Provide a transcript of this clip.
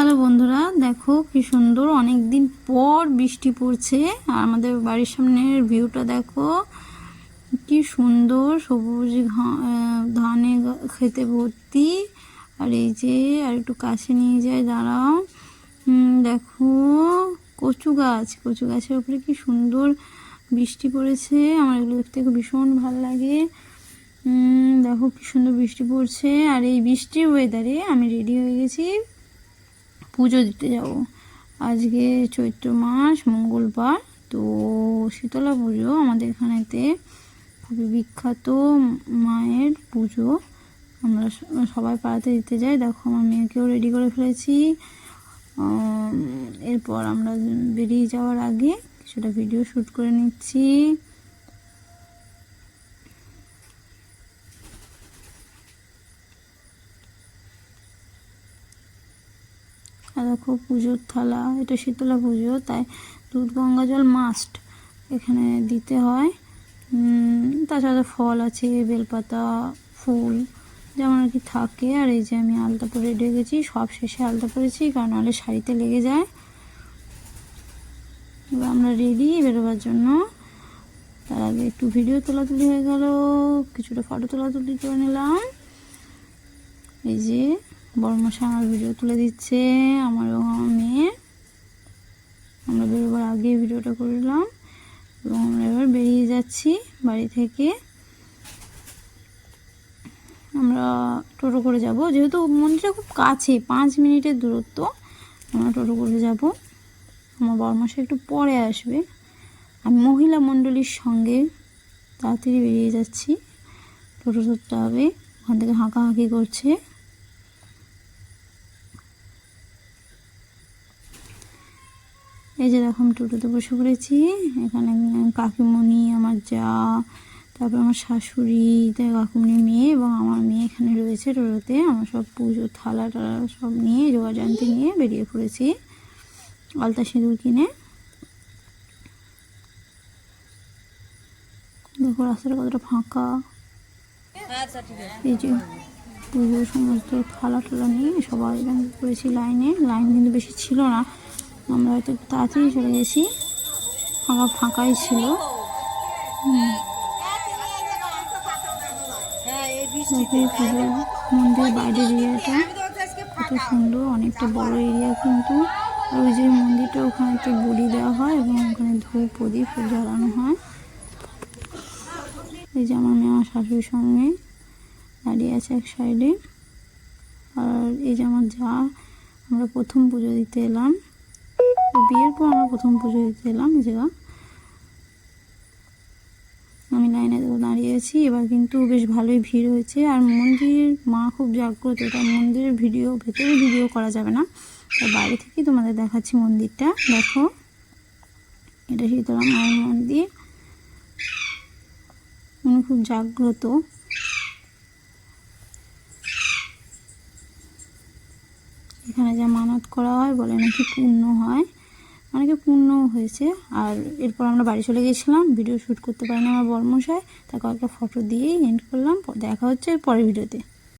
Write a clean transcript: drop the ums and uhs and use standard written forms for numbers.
Hello বন্ধুরা, দেখো কি সুন্দর অনেক দিন পর বৃষ্টি পড়ছে। আর আমাদের বাড়ির সামনের ভিউটা দেখো কি সুন্দর, সবুজ ধানে খেতে ভর্তি। আর এই যে আর একটু কাছে নিয়ে যায়, দাঁড়াও। দেখো কচু গাছের উপরে কি সুন্দর বৃষ্টি পড়েছে। আমার এগুলো দেখতে ভীষণ ভালো লাগে। দেখো কি সুন্দর বৃষ্টি পড়ছে। আর এই বৃষ্টির ওয়েদারে আমি রেডি হয়ে গেছি পুজো দিতে যাব। আজকে চৈত্র মাস, মঙ্গলবার, তো শীতলা পুজো আমাদের এখানেতে খুবই বিখ্যাত মায়ের পুজো। আমরা সবাই পাড়াতে দিতে যাই। দেখো আমার মেয়েকেও রেডি করে ফেলেছি। এরপর আমরা বেরিয়ে যাওয়ার আগে কিছুটা ভিডিও শ্যুট করে নিচ্ছি। দেখো পুজোর থালা, এটা শীতলা পুজো, তাই দুধ গঙ্গা জল মাস্ট এখানে দিতে হয়। তাছাড়া ফল আছে, বেলপাতা, ফুল, যেমন আর কি থাকে। আর এই যে আমি আলতা পরে রেডি হয়ে গেছি, সব শেষে আলতা পরেছি কারণ নাহলে শাড়িতে লেগে যায়। এবার আমরা রেডি বেরোবার জন্য। তার আগে একটু ভিডিও তোলাতুলি হয়ে গেল, কিছুটা ফটো তোলাতুলি করে নিলাম। এই যে বড়মশাই আমার ভিডিও তুলে দিচ্ছে, আমার এবং আমার মেয়ে। আমরা বেরোবার আগে ভিডিওটা করলাম এবং আমরা এবার বেরিয়ে যাচ্ছি বাড়ি থেকে। আমরা টোটো করে যাব, যেহেতু মন্দিরটা খুব কাছে, 5 মিনিটের দূরত্ব। আমরা টোটো করে যাব। আমার বড়মশাই একটু পরে আসবে। আমি মহিলা মণ্ডলীর সঙ্গে তাড়াতাড়ি বেরিয়ে যাচ্ছি, টোটো ধরতে হবে। ওখান থেকে হাঁকাহাঁকি করছে। এই যে দেখো আমি টোটোতে বসে পড়েছি। এখানে কাকিমণি, আমার যা, তারপর আমার শাশুড়ি, তাই কাকিমণির মেয়ে এবং আমার মেয়ে এখানে রয়েছে টোটোতে। আমার সব পুজো থালা টালা সব নিয়ে, জোগাড়যন্ত্র নিয়ে বেরিয়ে পড়েছি আলতা সিঁদুর কিনে। দেখো রাস্তাটা কতটা ফাঁকা। এই যে পুজোর সমস্ত থালা টালা নিয়ে সবাই দাঁড়িয়ে পড়েছি লাইনে। লাইন কিন্তু বেশি ছিল না, আমরা হয়তো একটু তাড়াতাড়ি চলে গেছি, ফাঁকাই ছিল। পুজোর মন্দির বাইরের এরিয়াটা কত সুন্দর, অনেকটা বড় এরিয়া কিন্তু। আর ওই যে মন্দিরটা, ওখানে একটু বলি দেওয়া হয় এবং ওখানে ধূপ প্রদীপ জ্বালানো হয়। এই যে আমার মেয়ে আমার শাশুড়ির সঙ্গে দাঁড়িয়ে আছে এক সাইডে। আর এই যে আমার যা, আমরা প্রথম পুজো দিতে এলাম, বিয়ের পর আমরা প্রথম পুজো দিতে এলাম এই জায়গা। আমি লাইনে দাঁড়িয়ে আছি। এবার কিন্তু বেশ ভালোই ভিড় হয়েছে। আর মন্দির মা খুব জাগ্রত, তাই মন্দিরের ভেতরে ভিডিও করা যাবে না, তাই বাইরে থেকেই তোমাদের দেখাচ্ছি মন্দিরটা। দেখো এটা শীতলা মায়ের মন্দির, উনি খুব জাগ্রত। এখানে যা মানত করা হয় বলে নাকি পূর্ণ হয়, অনেকে পূর্ণও হয়েছে। আর এরপর আমরা বাড়ি চলে গেছিলাম, ভিডিও শ্যুট করতে পারিনি আমার বড়মশাই, তা কয়েকটা ফটো দিয়েই এন্ড করলাম। দেখা হচ্ছে পরের ভিডিওতে।